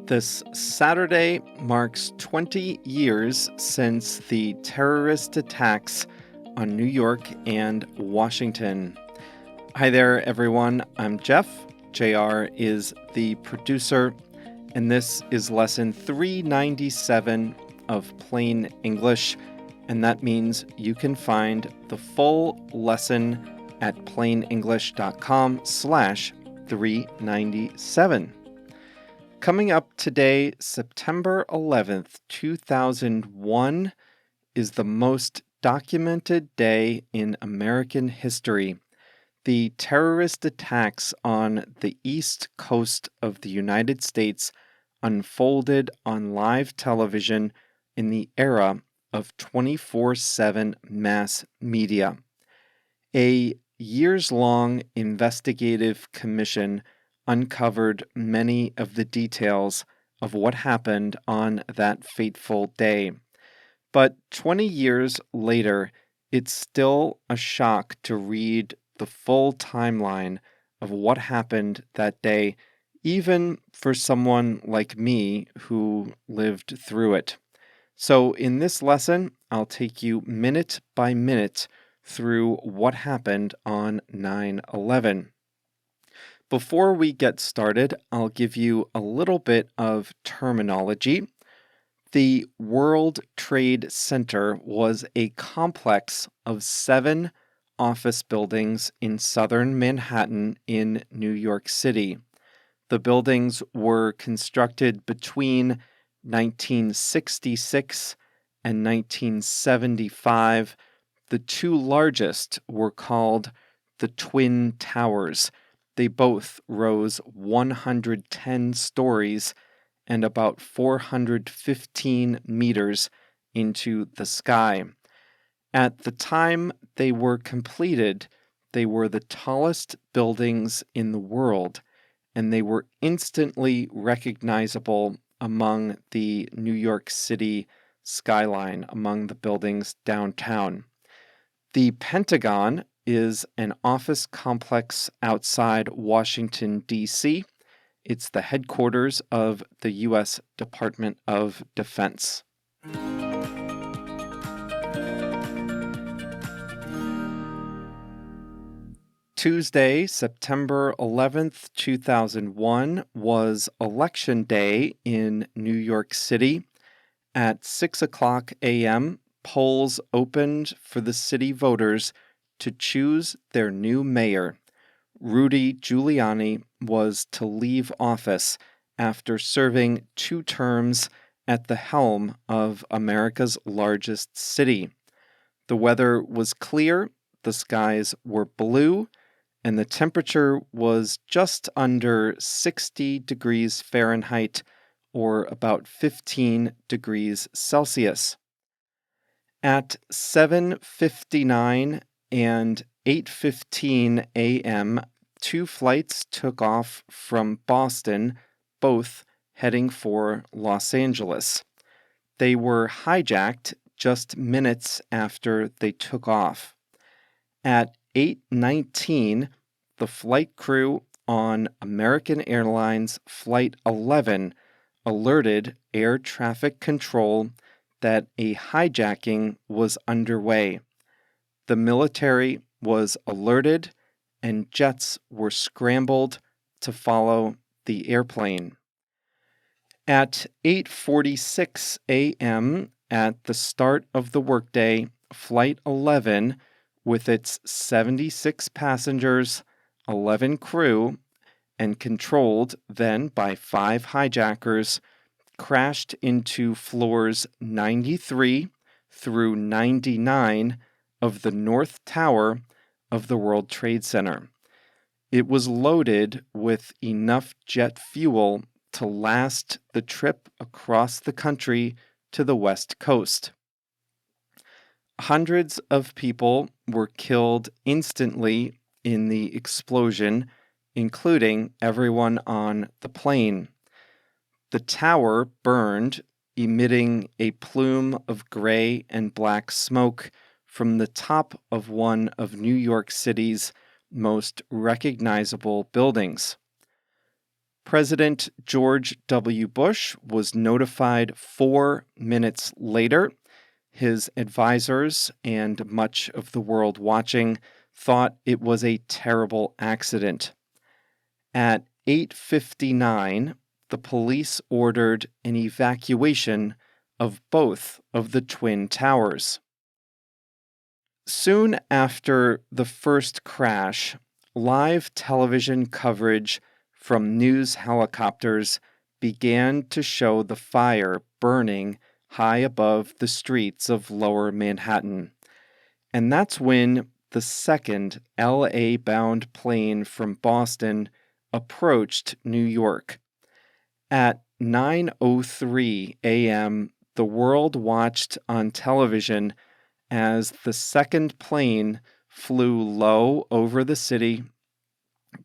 This Saturday marks 20 years since the terrorist attacks on New York and Washington. Hi there, everyone. I'm Jeff. JR is the producer, and this is lesson 397 of Plain English, and that means you can find the full lesson at plainenglish.com/397. Coming up today, September 11th, 2001, is the most documented day in American history. The terrorist attacks on the East Coast of the United States unfolded on live television in the era of 24/7 mass media. A years-long investigative commission uncovered many of the details of what happened on that fateful day. But 20 years later, it's still a shock to read the full timeline of what happened that day, even for someone like me who lived through it. So in this lesson, I'll take you minute by minute through what happened on 9/11. Before we get started, I'll give you a little bit of terminology. The World Trade Center was a complex of 7 office buildings in southern Manhattan in New York City. The buildings were constructed between 1966 and 1975. The two largest were called the Twin Towers. They both rose 110 stories and about 415 meters into the sky. At the time they were completed, they were the tallest buildings in the world, and they were instantly recognizable among the New York City skyline, among the buildings downtown. The Pentagon is an office complex outside Washington, D.C. It's the headquarters of the U.S. Department of Defense. Tuesday, September 11th, 2001, was Election Day in New York City. At 6 o'clock a.m., polls opened for the city voters to choose their new mayor. Rudy Giuliani was to leave office after serving 2 terms at the helm of America's largest city. The weather was clear, the skies were blue, and the temperature was just under 60 degrees Fahrenheit, or about 15 degrees Celsius. At 7:59 and 8:15 a.m., 2 flights took off from Boston, both heading for Los Angeles. They were hijacked just minutes after they took off. At 8:19, the flight crew on American Airlines Flight 11 alerted air traffic control that a hijacking was underway. The military was alerted, and jets were scrambled to follow the airplane. At 8:46 a.m., at the start of the workday, Flight 11, with its 76 passengers, 11 crew, and controlled then by 5 hijackers, crashed into floors 93 through 99 of the North Tower of the World Trade Center. It was loaded with enough jet fuel to last the trip across the country to the West Coast. Hundreds of people were killed instantly in the explosion, including everyone on the plane. The tower burned, emitting a plume of gray and black smoke from the top of one of New York City's most recognizable buildings. President George W. Bush was notified 4 minutes later. His advisors and much of the world watching thought it was a terrible accident. At 8:59, the police ordered an evacuation of both of the twin towers. Soon after the first crash, live television coverage from news helicopters began to show the fire burning high above the streets of Lower Manhattan. And that's when the second LA-bound plane from Boston approached New York. At 9:03 a.m., the world watched on television as the second plane flew low over the city,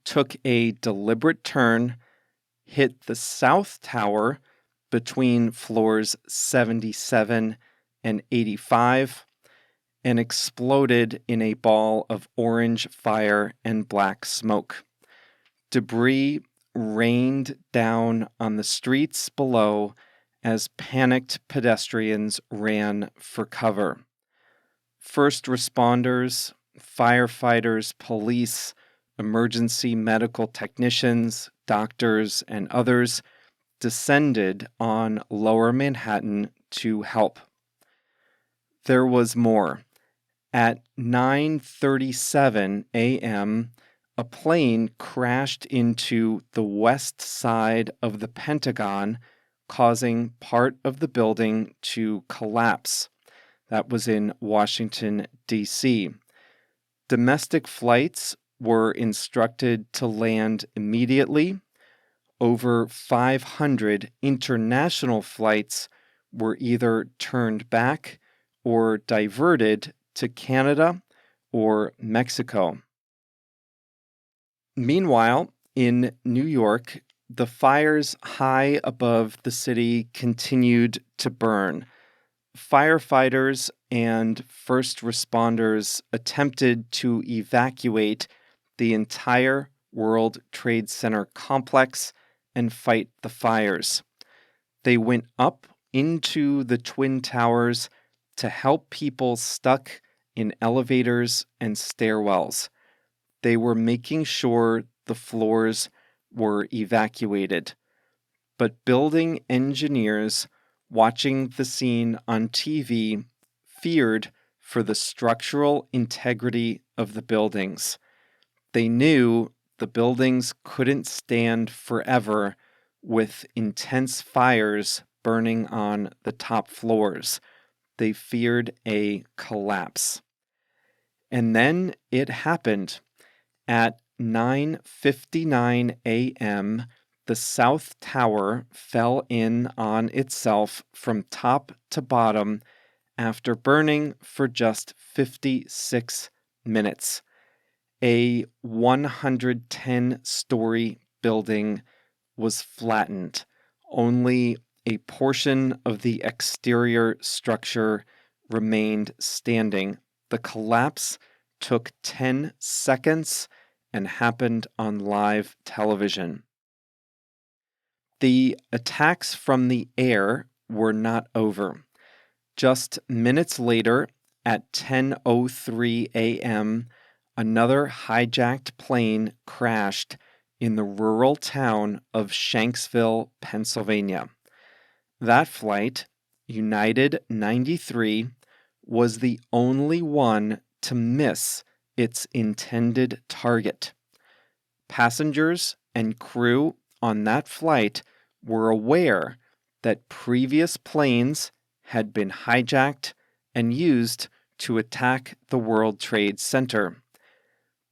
took a deliberate turn, hit the South Tower between floors 77 and 85, and exploded in a ball of orange fire and black smoke. Debris rained down on the streets below as panicked pedestrians ran for cover. First responders, firefighters, police, emergency medical technicians, doctors, and others descended on Lower Manhattan to help. There was more. At 9:37 a.m., a plane crashed into the west side of the Pentagon, causing part of the building to collapse. That was in Washington, D.C. Domestic flights were instructed to land immediately. Over 500 international flights were either turned back or diverted to Canada or Mexico. Meanwhile, in New York, the fires high above the city continued to burn. Firefighters and first responders attempted to evacuate the entire World Trade Center complex and fight the fires. They went up into the Twin Towers to help people stuck in elevators and stairwells. They were making sure the floors were evacuated. But building engineers watching the scene on TV feared for the structural integrity of the buildings. They knew the buildings couldn't stand forever with intense fires burning on the top floors. They feared a collapse. And then it happened. At 9:59 a.m., the South Tower fell in on itself from top to bottom after burning for just 56 minutes. A 110-story building was flattened. Only a portion of the exterior structure remained standing. The collapse took 10 seconds and happened on live television. The attacks from the air were not over. Just minutes later, at 10:03 a.m., another hijacked plane crashed in the rural town of Shanksville, Pennsylvania. That flight, United 93, was the only one to miss its intended target. Passengers and crew on that flight were aware that previous planes had been hijacked and used to attack the World Trade Center.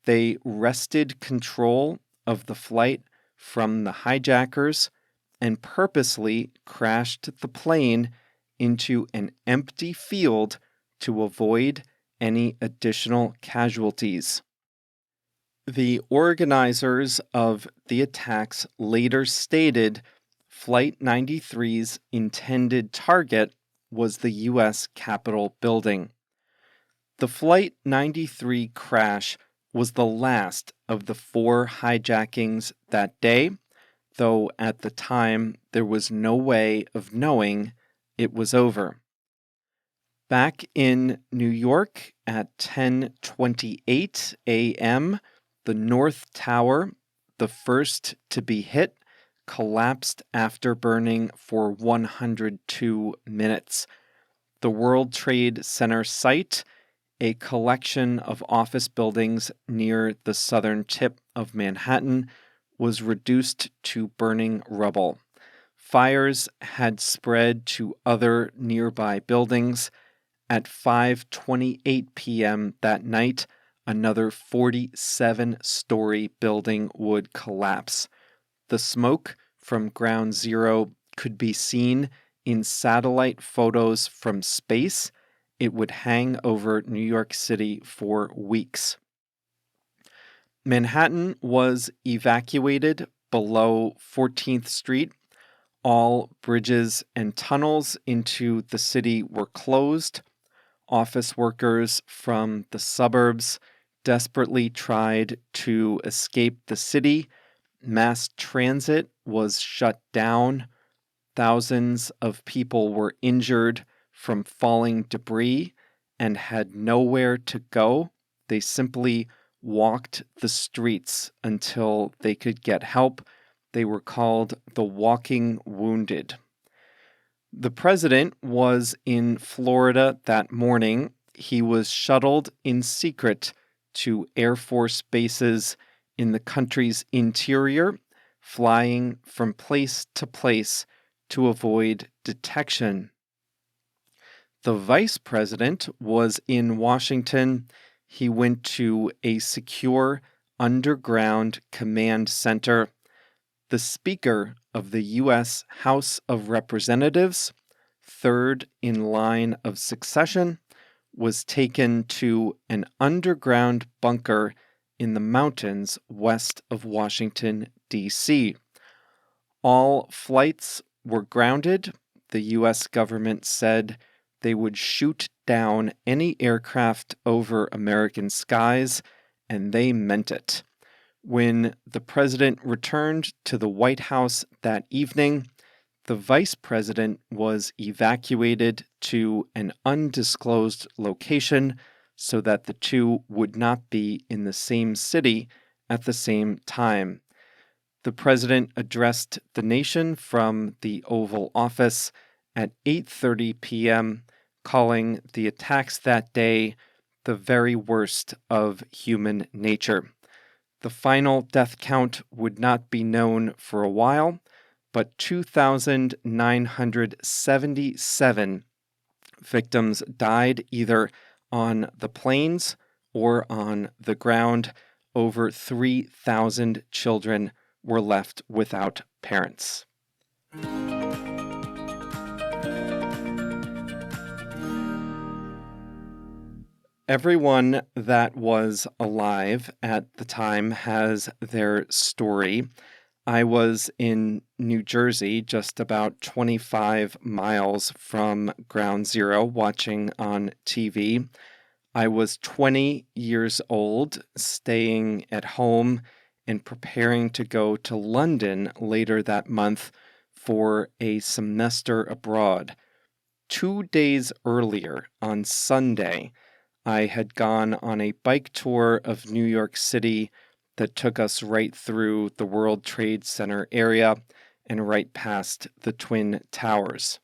They wrested control of the flight from the hijackers and purposely crashed the plane into an empty field to avoid any additional casualties. The organizers of the attacks later stated Flight 93's intended target was the U.S. Capitol building. The Flight 93 crash was the last of the 4 hijackings that day. though at the time there was no way of knowing it was over. Back in New York at 10:28 a.m., the North Tower, the first to be hit, collapsed after burning for 102 minutes. The World Trade Center site, a collection of office buildings near the southern tip of Manhattan, was reduced to burning rubble. Fires had spread to other nearby buildings. At 5:28 p.m. that night, another 47-story building would collapse. The smoke from Ground Zero could be seen in satellite photos from space. It would hang over New York City for weeks. Manhattan was evacuated below 14th Street. All bridges and tunnels into the city were closed. Office workers from the suburbs desperately tried to escape the city. Mass transit was shut down. Thousands of people were injured from falling debris and had nowhere to go. They simply walked the streets until they could get help. They were called the walking wounded. The president was in Florida that morning. He was shuttled in secret to Air Force bases in the country's interior, flying from place to place to avoid detection. The vice president was in Washington. He went to a secure underground command center. The Speaker of the U.S. House of Representatives, third in line of succession, was taken to an underground bunker in the mountains west of Washington, D.C. All flights were grounded. The U.S. government said they would shoot down any aircraft over American skies, and they meant it. When the president returned to the White House that evening, the vice president was evacuated to an undisclosed location so that the two would not be in the same city at the same time. The president addressed the nation from the Oval Office at 8:30 p.m., calling the attacks that day the very worst of human nature. The final death count would not be known for a while, but 2,977 victims died either on the planes or on the ground. Over 3,000 children were left without parents. Everyone that was alive at the time has their story. I was in New Jersey, just about 25 miles from Ground Zero, watching on TV. I was 20 years old, staying at home and preparing to go to London later that month for a semester abroad. 2 days earlier, on Sunday, I had gone on a bike tour of New York City that took us right through the World Trade Center area and right past the Twin Towers.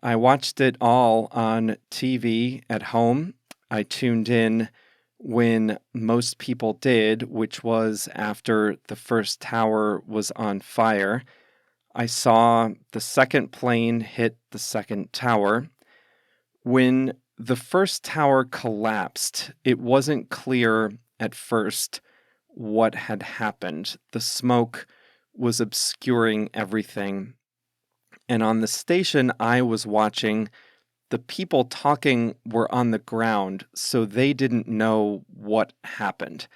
I watched it all on TV at home. I tuned in when most people did, which was after the first tower was on fire. I saw the second plane hit the second tower. When the first tower collapsed, it wasn't clear at first what had happened. The smoke was obscuring everything. And on the station I was watching, the people talking were on the ground, so they didn't know what happened.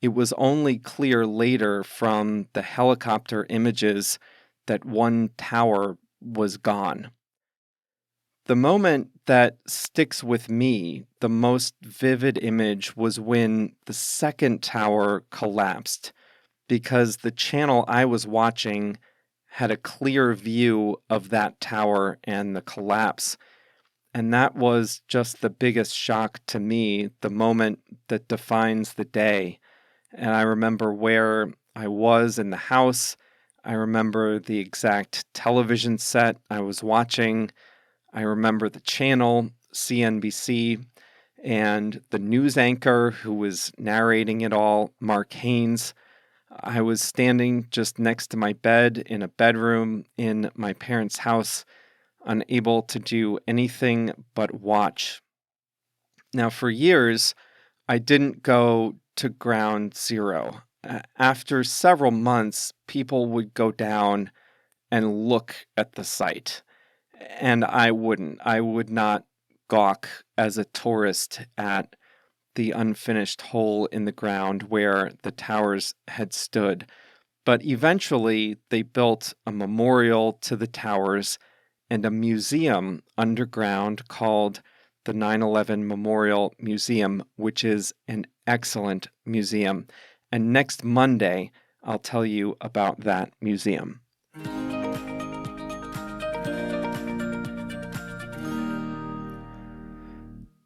It was only clear later from the helicopter images that one tower was gone. The moment that sticks with me, the most vivid image, was when the second tower collapsed. because the channel I was watching had a clear view of that tower and the collapse. And that was just the biggest shock to me, the moment that defines the day. And I remember where I was in the house. I remember the exact television set I was watching. I remember the channel, CNBC, and the news anchor who was narrating it all, Mark Haynes. I was standing just next to my bed in a bedroom in my parents' house, unable to do anything but watch. Now, for years, I didn't go to ground zero. After several months, people would go down and look at the site, and I wouldn't. I would not gawk as a tourist at the unfinished hole in the ground where the towers had stood. But eventually, they built a memorial to the towers and a museum underground called the 9/11 Memorial Museum, which is an excellent museum. And next Monday, I'll tell you about that museum.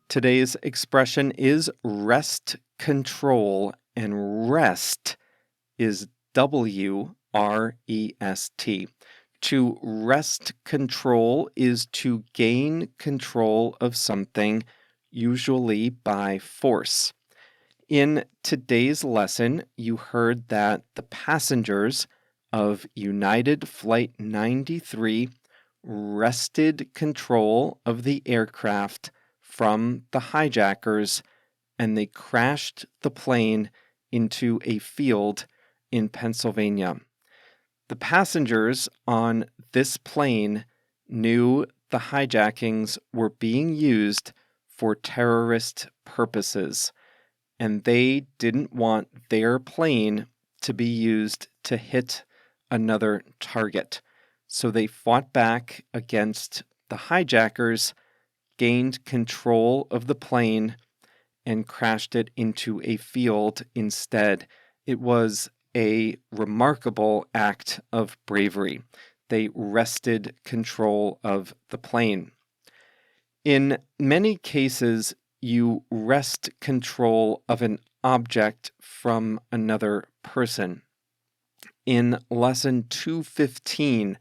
Today's expression is wrest control, and wrest is W-R-E-S-T. To wrest control is to gain control of something, usually by force. In today's lesson, you heard that the passengers of United Flight 93 wrested control of the aircraft from the hijackers, and they crashed the plane into a field in Pennsylvania. The passengers on this plane knew the hijackings were being used for terrorist purposes, and they didn't want their plane to be used to hit another target. So they fought back against the hijackers, gained control of the plane, and crashed it into a field instead. It was a remarkable act of bravery. They wrested control of the plane. In many cases, you wrest control of an object from another person. In lesson 215,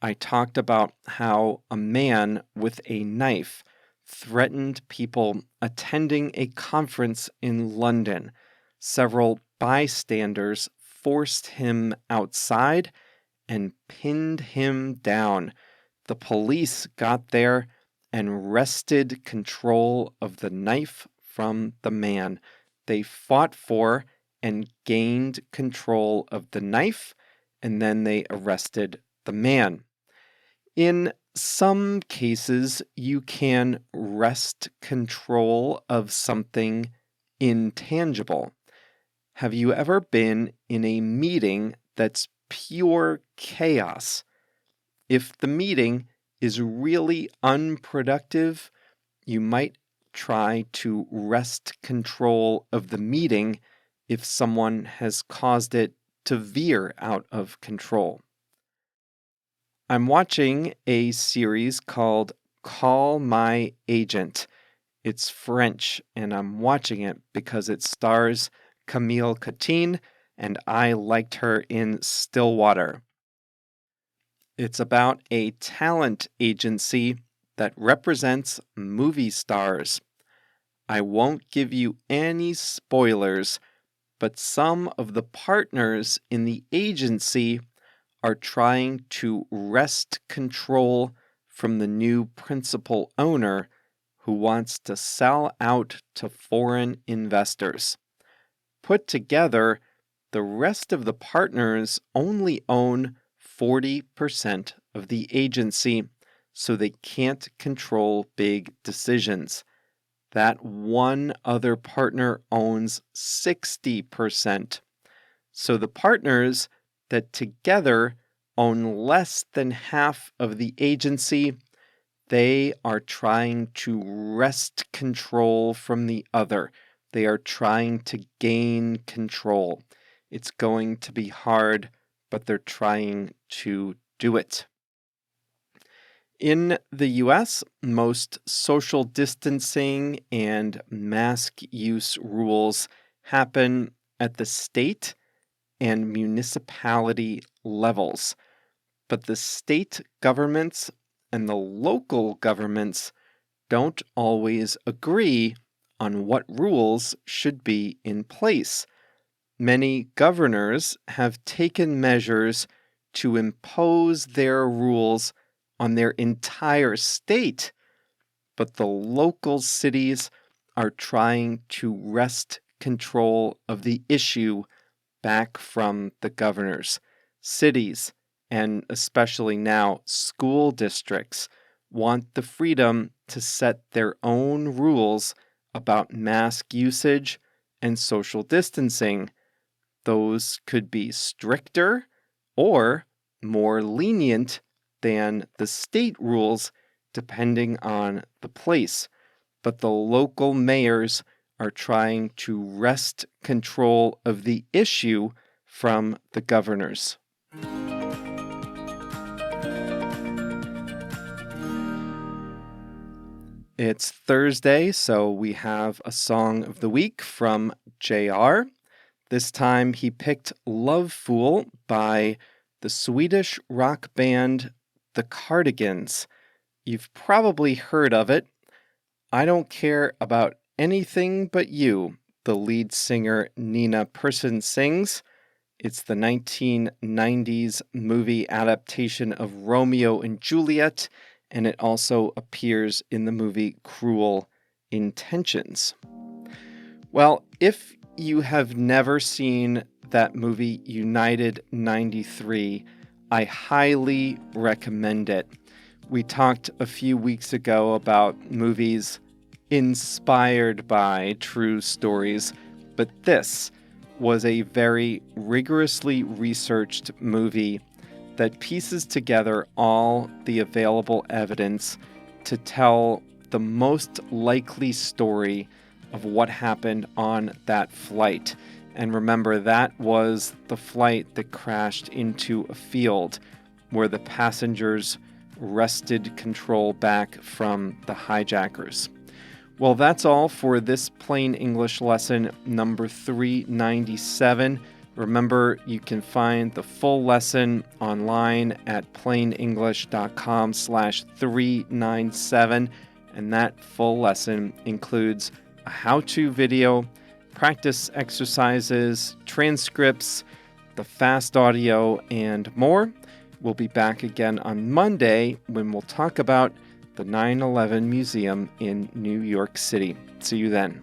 I talked about how a man with a knife threatened people attending a conference in London. Several bystanders forced him outside and pinned him down. The police got there and wrested control of the knife from the man. They fought for and gained control of the knife, and then they arrested the man. In some cases, you can wrest control of something intangible. Have you ever been in a meeting that's pure chaos? If the meeting is really unproductive, you might try to wrest control of the meeting if someone has caused it to veer out of control. I'm watching a series called Call My Agent. It's French, and I'm watching it because it stars Camille Cotin, and I liked her in Stillwater. It's about a talent agency that represents movie stars. I won't give you any spoilers, but some of the partners in the agency are trying to wrest control from the new principal owner who wants to sell out to foreign investors. Put together, the rest of the partners only own 40% of the agency, so they can't control big decisions. That one other partner owns 60%. So the partners that together own less than half of the agency, they are trying to wrest control from the other. They are trying to gain control. It's going to be hard, but they're trying to do it. In the US, most social distancing and mask use rules happen at the state and municipality levels. But the state governments and the local governments don't always agree on what rules should be in place. Many governors have taken measures to impose their rules on their entire state, but the local cities are trying to wrest control of the issue back from the governors. Cities, and especially now school districts, want the freedom to set their own rules about mask usage and social distancing. Those could be stricter or more lenient than the state rules, depending on the place. But the local mayors are trying to wrest control of the issue from the governors. It's Thursday, so we have a song of the week from JR. This time he picked Love Fool by the Swedish rock band The Cardigans. You've probably heard of it. I Don't Care About Anything But You, the lead singer Nina Persson sings. It's the 1990s movie adaptation of Romeo and Juliet, and it also appears in the movie Cruel Intentions. Well, if you have never seen that movie United 93, I highly recommend it. We talked a few weeks ago about movies inspired by true stories, but this was a very rigorously researched movie that pieces together all the available evidence to tell the most likely story of what happened on that flight. And remember, that was the flight that crashed into a field where the passengers wrested control back from the hijackers. Well, that's all for this Plain English lesson number 397. Remember, you can find the full lesson online at plainenglish.com/397, and that full lesson includes a how-to video, practice exercises, transcripts, the fast audio, and more. We'll be back again on Monday when we'll talk about the 9/11 Museum in New York City. See you then.